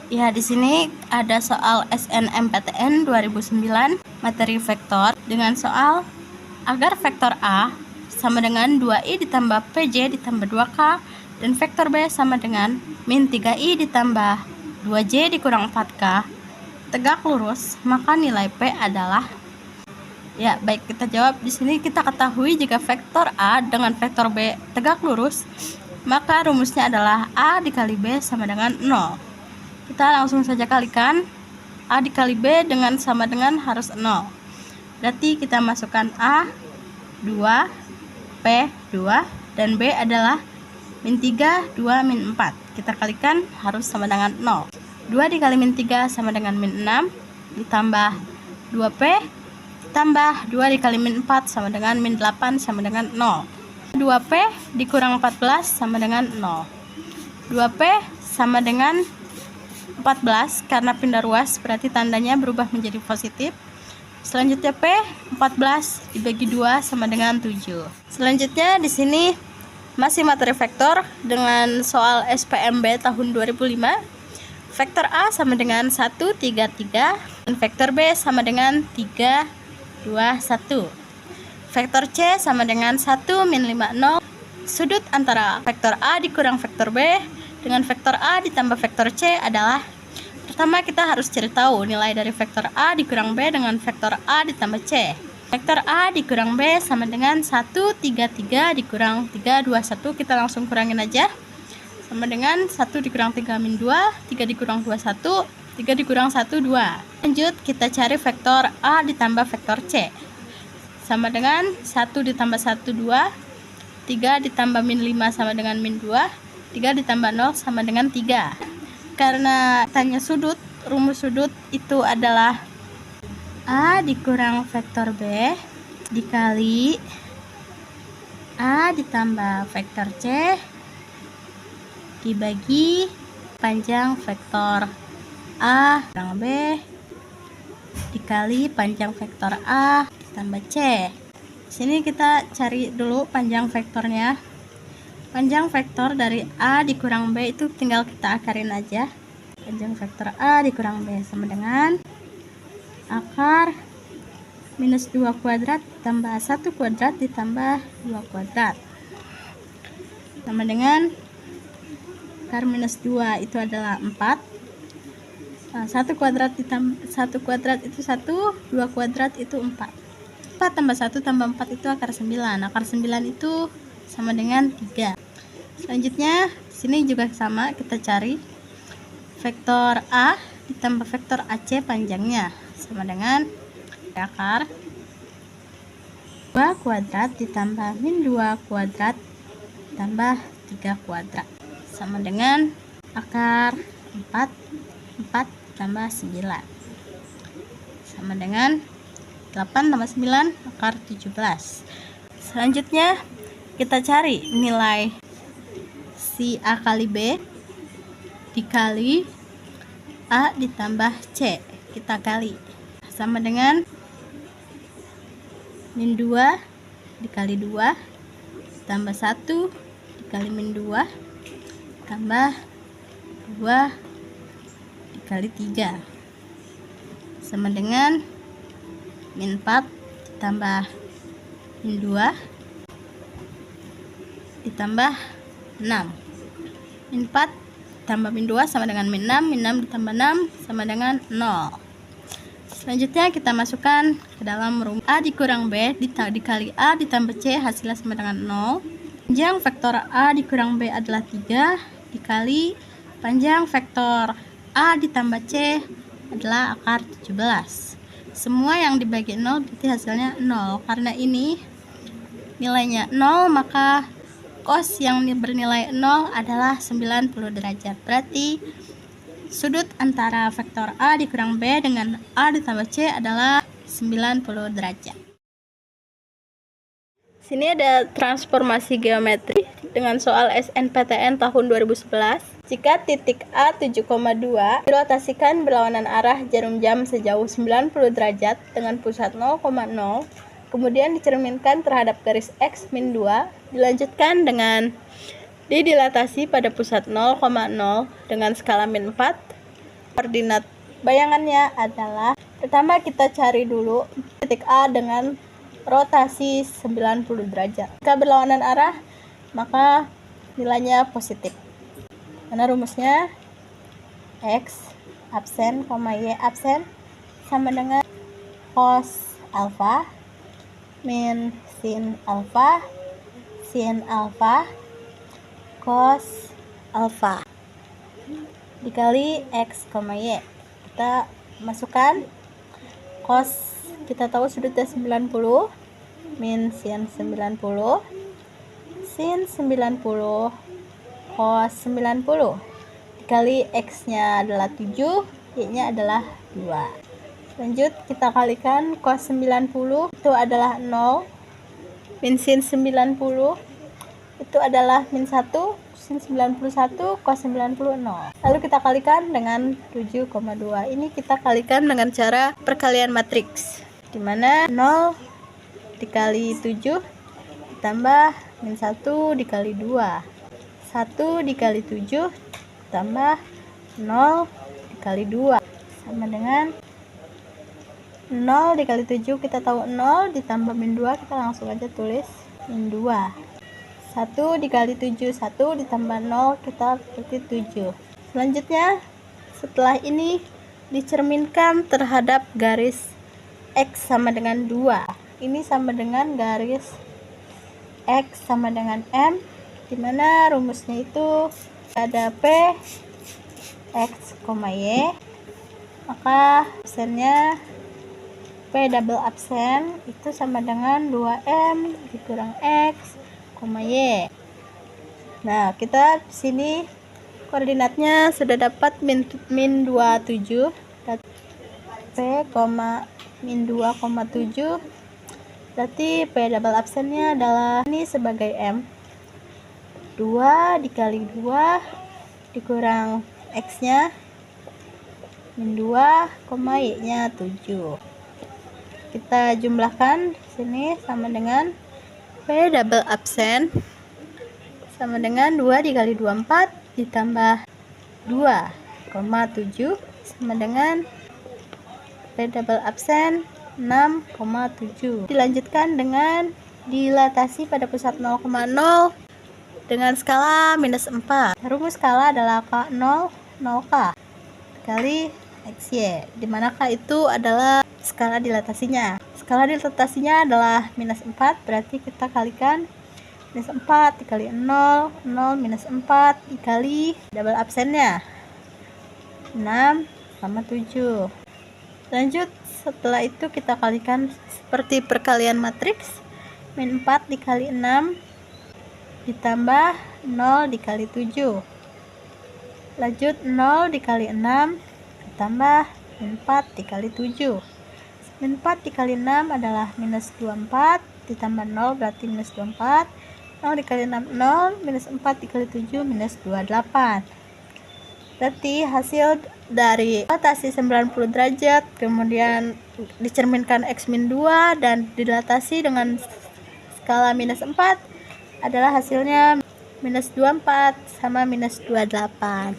Ya, di sini ada soal SNMPTN 2009 materi vektor dengan soal agar vektor A sama dengan 2i ditambah PJ ditambah 2k dan vektor B sama dengan min 3i ditambah 2j dikurang 4k tegak lurus, maka nilai P adalah. Ya, baik, kita jawab. Di sini kita ketahui jika vektor A dengan vektor B tegak lurus, maka rumusnya adalah A dikali B sama dengan 0. Kita langsung saja kalikan. A dikali B dengan sama dengan harus 0. Berarti kita masukkan A 2, P 2, dan B adalah min 3, 2, min 4. Kita kalikan harus sama dengan 0. 2 dikali min 3 sama dengan min 6, ditambah 2P, ditambah 2 dikali min 4 sama dengan min 8 sama dengan 0. 2P dikurang 14 sama dengan 0. 2P sama dengan 14 karena pindah ruas berarti tandanya berubah menjadi positif. Selanjutnya P 14 dibagi 2 sama dengan 7. Selanjutnya di sini masih materi vektor dengan soal SPMB tahun 2005. Vektor A sama dengan 1, 3, 3 dan vektor B sama dengan 3, 2, 1. Vektor C sama dengan 1, min 5, 0. Sudut antara vektor A dikurang vektor B dengan vektor A ditambah vektor C adalah, pertama kita harus cari tahu nilai dari vektor A dikurang B dengan vektor A ditambah C. Vektor A dikurang B sama dengan 1, 3, 3 dikurang 3, 2, 1. Kita langsung kurangin aja. Sama dengan 1 dikurang 3 min 2, 3 dikurang 2, 1, 3 dikurang 1, 2. Lanjut kita cari vektor A ditambah vektor C. Sama dengan 1 ditambah 1, 2, 3 ditambah min 5 sama dengan min 2, 3 ditambah 0 sama dengan 3. Karena tanya sudut, rumus sudut itu adalah A dikurang vektor B dikali A ditambah vektor C dibagi panjang vektor A kurang B dikali panjang vektor A ditambah C. Sini kita cari dulu panjang vektornya. Panjang vektor dari A dikurang B itu tinggal kita akarin aja. Panjang vektor A dikurang B sama dengan akar minus 2 kuadrat ditambah 1 kuadrat ditambah 2 kuadrat. Sama dengan akar minus 2 itu adalah 4. 1 kuadrat ditambah 1 kuadrat itu 1, 2 kuadrat itu 4. 4 tambah 1 tambah 4 itu akar 9. Akar 9 itu sama dengan 3. Selanjutnya sini juga sama, kita cari vektor A ditambah vektor AC panjangnya sama dengan akar 2 kuadrat ditambah min 2 kuadrat tambah 3 kuadrat sama dengan akar 4 tambah 9 sama dengan 8 tambah 9 akar 17. Selanjutnya kita cari nilai si A kali B dikali A ditambah C. Kita kali sama dengan min 2 dikali 2 tambah 1 dikali min 2 tambah 2 dikali 3 sama dengan min 4 ditambah min 2 ditambah 6. Min 4 tambah min 2 sama dengan min 6. Min 6 ditambah 6 sama dengan 0. Selanjutnya kita masukkan ke dalam rumus A dikurang B dikali A ditambah C hasilnya sama dengan 0. Panjang vektor A dikurang B adalah 3 dikali panjang vektor A ditambah C adalah akar 17. Semua yang dibagi 0 berarti hasilnya 0. Karena ini nilainya 0, maka cos yang bernilai 0 adalah 90 derajat. Berarti sudut antara vektor A dikurang B dengan A ditambah C adalah 90 derajat. Sini ada transformasi geometri dengan soal SNPTN tahun 2011. Jika titik A 7,2 dirotasikan berlawanan arah jarum jam sejauh 90 derajat dengan pusat 0,0, kemudian dicerminkan terhadap garis X min 2, dilanjutkan dengan didilatasi pada pusat 0,0 dengan skala min 4, Koordinat bayangannya adalah, pertama kita cari dulu titik A dengan rotasi 90 derajat. Jika berlawanan arah, maka nilainya positif. Karena rumusnya X absen, Y absen sama dengan cos alfa min sin alfa cos alfa dikali X, Y. Kita masukkan cos, kita tahu sudutnya 90, min sin 90, sin 90, cos 90 dikali X nya adalah 7, Y nya adalah 2. Lanjut kita kalikan cos 90 itu adalah 0, min sin 90 itu adalah min 1, sin 91, cos 90 0. Lalu kita kalikan dengan 7,2. Ini kita kalikan dengan cara perkalian matriks, dimana 0 dikali 7 ditambah min 1 dikali 2, 1 dikali 7 tambah 0 dikali 2 sama dengan 0 dikali 7, kita tahu 0 ditambah min 2, kita langsung aja tulis min 2. 1 dikali 7, 1 ditambah 0, kita berarti 7. Selanjutnya setelah ini dicerminkan terhadap garis X sama dengan 2. Ini sama dengan garis X sama dengan M, dimana rumusnya itu ada P X, Y, maka absennya P double absen itu sama dengan 2M dikurang X, Y. Nah, kita di sini koordinatnya sudah dapat min 27, P, min 2,7, berarti P double absennya adalah ini sebagai M, 2 dikali 2 dikurang X nya min 2, Y nya 7. Kita jumlahkan di sini sama dengan P double absen sama dengan 2 dikali 24 ditambah 2,7 sama dengan P double absen 6,7. Dilanjutkan dengan dilatasi pada pusat 0,0 dengan skala minus 4. Rumus skala adalah K0, 0K kali XY, dimana K itu adalah skala dilatasinya. Skala dilatasinya adalah minus 4, berarti kita kalikan minus 4 dikali 0, 0 minus 4 dikali double absennya 6 sama 7. Lanjut setelah itu kita kalikan seperti perkalian matriks, min 4 dikali 6 ditambah 0 dikali 7. Lanjut 0 dikali 6 ditambah min 4 dikali 7. Min 4 dikali 6 adalah minus 24 ditambah 0 berarti minus 24. 0 dikali 6 0, minus 4 dikali 7 minus 28. Berarti hasil dari dilatasi 90 derajat kemudian dicerminkan X min 2 dan dilatasi dengan skala minus 4 adalah hasilnya minus 24 sama minus 28.